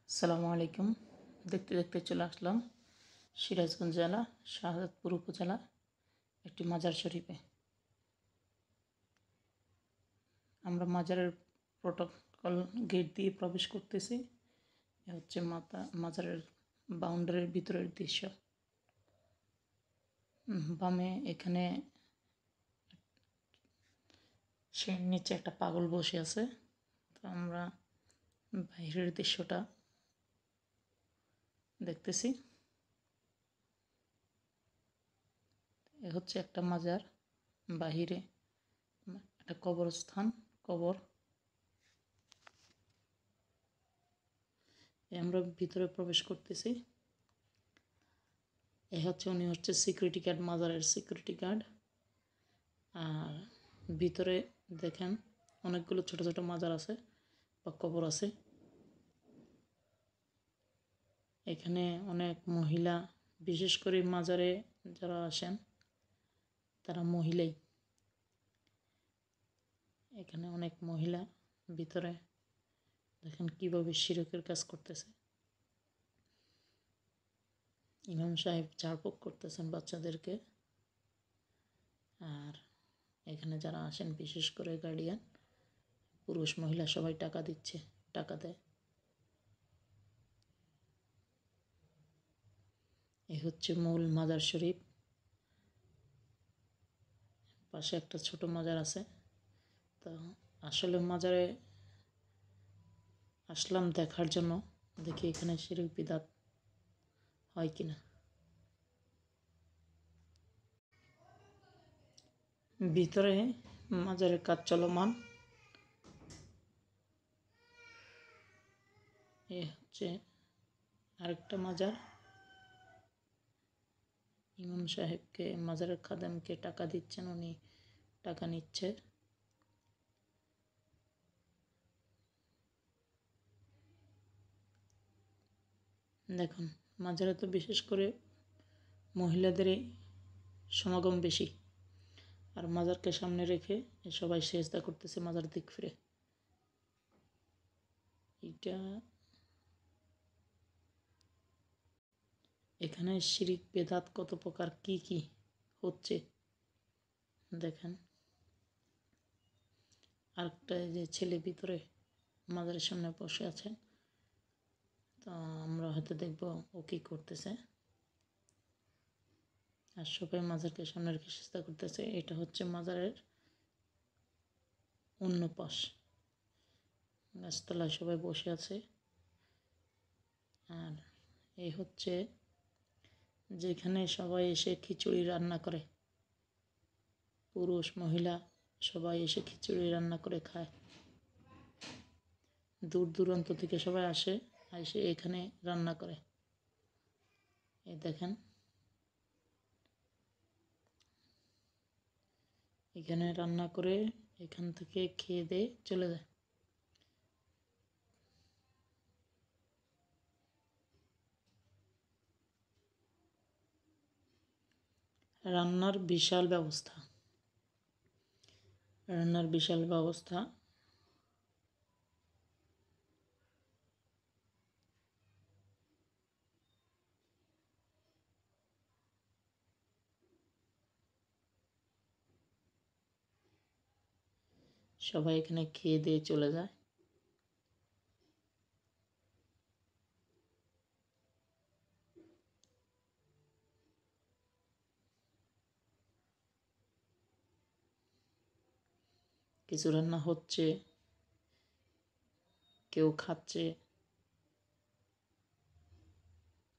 আসসালামু আলাইকুম। দেখতে দেখতে চলে আসলাম সিরাজগঞ্জ জেলা শাহজাদপুর উপজেলা একটি মাজার শরীফে। আমরা মাজারের প্রোটোকল গেট দিয়ে প্রবেশ করতেছি। এ হচ্ছে মাজারের বাউন্ডারির ভিতরের দৃশ্য। বামে এখানে সে নিচে একটা পাগল বসে আছে। তো আমরা বাইরের দৃশ্যটা দেখতেছি। এ হচ্ছে একটা মাজার, বাহিরে একটা কবরস্থান, কবর। আমরা ভিতরে প্রবেশ করতেছি। উনি হচ্ছে সিকিউরিটি গার্ড, মাজারের সিকিউরিটি গার্ড। আর ভিতরে দেখেন অনেকগুলো ছোট ছোট মাজার আছে বা কবর আছে। এখানে অনেক মহিলা, বিশেষ করে মাজারে যারা আসেন তারা মহিলাই। এখানে অনেক মহিলা ভিতরে দেখেন কিভাবে শিরকের কাজ করতেছে। ইমাম সাহেব ঝাড়ফুঁক করতেছেন বাচ্চাদেরকে। আর এখানে যারা আসেন বিশেষ করে গার্ডিয়ান, পুরুষ মহিলা সবাই টাকা দিচ্ছে, টাকা দেয়। এই হচ্ছে মূল মাজার শরীফ। পাশে একটা ছোট মাজার আছে। তো আসলে মাজারে আসলাম দেখার জন্য, দেখি এখানে শিরক বিদআত হয় কিনা। ভিতরে মাজারের কাজ চলমান। এ হচ্ছে আরেকটা মাজার। ইমাম সাহেবকে, মাজারের খাদেমকে টাকা দিচ্ছেন, উনি টাকা নিচ্ছে। দেখুন, মাজারে তো বিশেষ করে মহিলাদেরই সমাগম বেশি। আর মাজারকে সামনে রেখে সবাই সেজদা করতেছে মাজার দিক ফিরে। এটা এখানে শিরিক বেদাত কত প্রকার কি কি হচ্ছে দেখেন। আরেকটা যে ছেলে ভিতরে মাজারের সামনে বসে আছে, তো আমরা হয়তো দেখবো ও কি করতেছে। আর সবাই মাজারকে সামনে রেখে চেষ্টা করতেছে। এটা হচ্ছে মাজারের অন্য পাশ, গাছতলায় সবাই বসে আছে। আর এই হচ্ছে যেখানে সবাই এসে খিচুড়ি রান্না করে, পুরুষ মহিলা সবাই এসে খিচুড়ি রান্না করে খায়। দূর দূরান্ত থেকে সবাই আসে, এসে এখানে রান্না করে। এই দেখেন, এখানে রান্না করে এখান থেকে খেয়ে দিয়ে চলে যায়। রান্নার বিশাল ব্যবস্থা, রান্নার বিশাল ব্যবস্থা। সবাই এখানে খেয়ে দিয়ে চলে যায়। কিছু রান্না হচ্ছে, কেউ খাচ্ছে।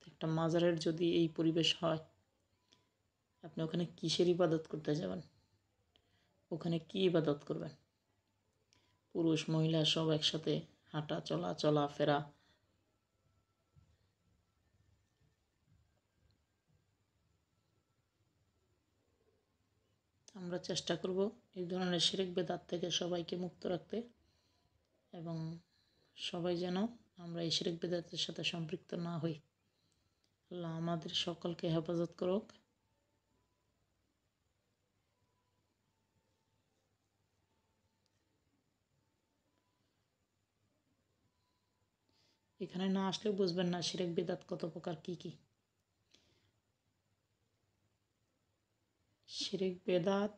একটা মাজারের যদি এই পরিবেশ হয়, আপনি ওখানে কিসের ইবাদত করতে যাবেন? ওখানে কি ইবাদত করবেন? পুরুষ মহিলা সব একসাথে হাঁটা চলা, চলাফেরা। আমরা চেষ্টা করব এই ধরনের শিরক বেদাত থেকে সবাইকে মুক্ত রাখতে, এবং সবাই যেন আমরা এই শিরক বেদাতের সাথে সম্পৃক্ত না হই। আল্লাহ আমাদের সকলকে হেফাজত করুক। এখানে না আসলেও বুঝবেন না শিরক বিদাত কত প্রকার কী কী। শিরক বেদাত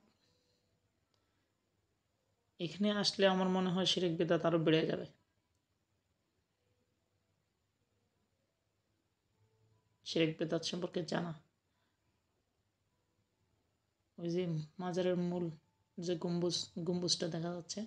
এখানে আসলে আমার মনে হয় শিরক বেদাত আরও বেড়ে যাবে। শিরক বেদাত সম্পর্কে জানা, ওই যে মাজারের মূল যে গম্বুজটা দেখা যাচ্ছে